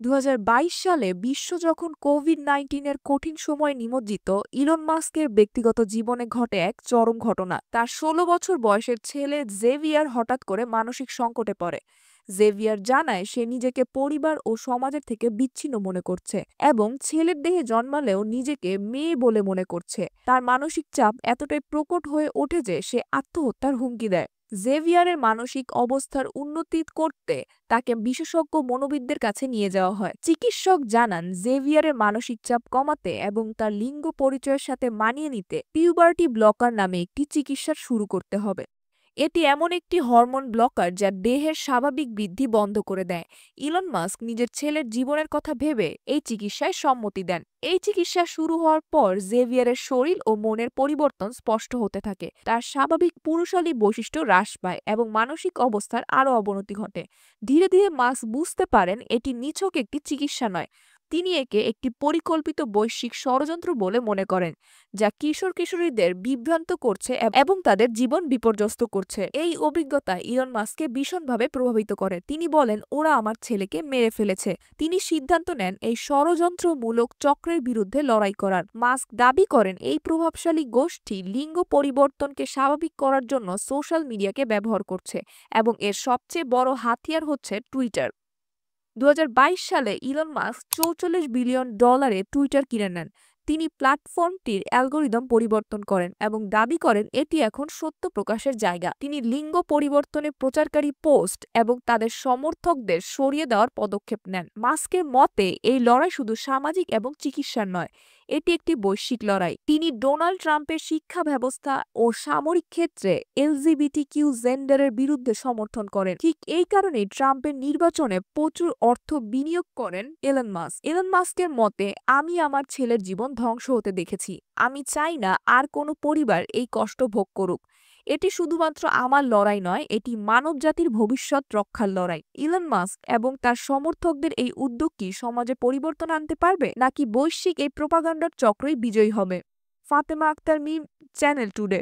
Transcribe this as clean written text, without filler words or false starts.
২০২২ সালে বিশ্ব যখন কোভিড-১৯ এর কঠিন সময়ে নিমজ্জিত, ইলন মাস্কের ব্যক্তিগত জীবনে ঘটে এক চরম ঘটনা। তার ১৬ বছর বয়সের ছেলে জেভিয়ার হঠাৎ করে মানসিক সংকটে পড়ে। জেভিয়ার জানায় সে নিজেকে পরিবার ও সমাজের থেকে বিচ্ছিন্ন মনে করছে এবং ছেলের দেহে জন্মালেও নিজেকে মেয়ে বলে মনে করছে। তার মানসিক চাপ এতটাই প্রকট হয়ে ওঠে যে সে আত্মহত্যার হুমকি দেয়। জেভিয়ারের মানসিক অবস্থার উন্নতি করতে তাকে বিশেষজ্ঞ মনোবিদদের কাছে নিয়ে যাওয়া হয়। চিকিৎসক জানান জেভিয়ারের মানসিক চাপ কমাতে এবং তার লিঙ্গ পরিচয়ের সাথে মানিয়ে নিতে পিউবার্টি ব্লকার নামে একটি চিকিৎসা শুরু করতে হবে। এটি এমন একটি হরমোন ব্লকার যা দেহের স্বাভাবিক বৃদ্ধি বন্ধ করে দেয়। ইলন মাস্ক নিজের ছেলের জীবনের কথা ভেবে এই চিকিৎসায় সম্মতি দেন। এই চিকিৎসা শুরু হওয়ার পর জেভিয়ারের শরীর ও মনের পরিবর্তন স্পষ্ট হতে থাকে। তার স্বাভাবিক পুরুষালী বৈশিষ্ট্য হ্রাস পায় এবং মানসিক অবস্থার আরও অবনতি ঘটে। ধীরে ধীরে মাস্ক বুঝতে পারেন এটি নিছক একটি চিকিৎসা নয়, তিনি একে একটি পরিকল্পিত বৈশ্বিক ষড়যন্ত্র বলে মনে করেন, যা কিশোর-কিশোরীদের বিভ্রান্ত করছে এবং তাদের জীবন বিপর্যস্ত করছে। এই অভিজ্ঞতা ইলন মাস্ককে ভীষণভাবে প্রভাবিত করে। তিনি বলেন, ওরা আমার ছেলেকে মেরে ফেলেছে। তিনি সিদ্ধান্ত নেন এই ষড়যন্ত্রমূলক চক্রের বিরুদ্ধে লড়াই করার। মাস্ক দাবি করেন এই প্রভাবশালী গোষ্ঠী লিঙ্গ পরিবর্তনকে স্বাভাবিক করার জন্য সোশ্যাল মিডিয়াকে ব্যবহার করছে এবং এর সবচেয়ে বড় হাতিয়ার হচ্ছে টুইটার। ২০২২ সালে ইলন মাস্ক $৪৪ বিলিয়ন টুইটার কিনে নেন। তিনি প্ল্যাটফর্মটির অ্যালগরিদম পরিবর্তন করেন এবং দাবি করেন এটি এখন সত্য প্রকাশের জায়গা। তিনি লিঙ্গ পরিবর্তনের প্রচারকারী পোস্ট এবং তাদের সমর্থকদের সরিয়ে দেওয়ার পদক্ষেপ নেন। মাস্কের মতে এই লড়াই শুধু সামাজিক এবং চিকিৎসার নয়, এটি একটি বৈশ্বিক লড়াই। তিনি ডোনাল্ড ট্রাম্পের শিক্ষা ব্যবস্থা ও সামরিক ক্ষেত্রে এলজিবিটিকিউ জেন্ডারের বিরুদ্ধে সমর্থন করেন। ঠিক এই কারণেই ট্রাম্পের নির্বাচনে প্রচুর অর্থ বিনিয়োগ করেন এলন মাস্ক। এলন মাস্কের মতে, আমি আমার ছেলের জীবন ধ্বংস হতে দেখেছি। আমি চাই না আর কোনো পরিবার এই কষ্ট ভোগ করুক। এটি শুধুমাত্র আমার লড়াই নয়, এটি মানবজাতির ভবিষ্যৎ রক্ষার লড়াই। ইলন মাস্ক এবং তার সমর্থকদের এই উদ্যোগ কি সমাজে পরিবর্তন আনতে পারবে, নাকি বৈশ্বিক এই প্রোপাগান্ডার চক্রই বিজয়ী হবে? ফাতেমা আক্তার মিম, চ্যানেল টুডে।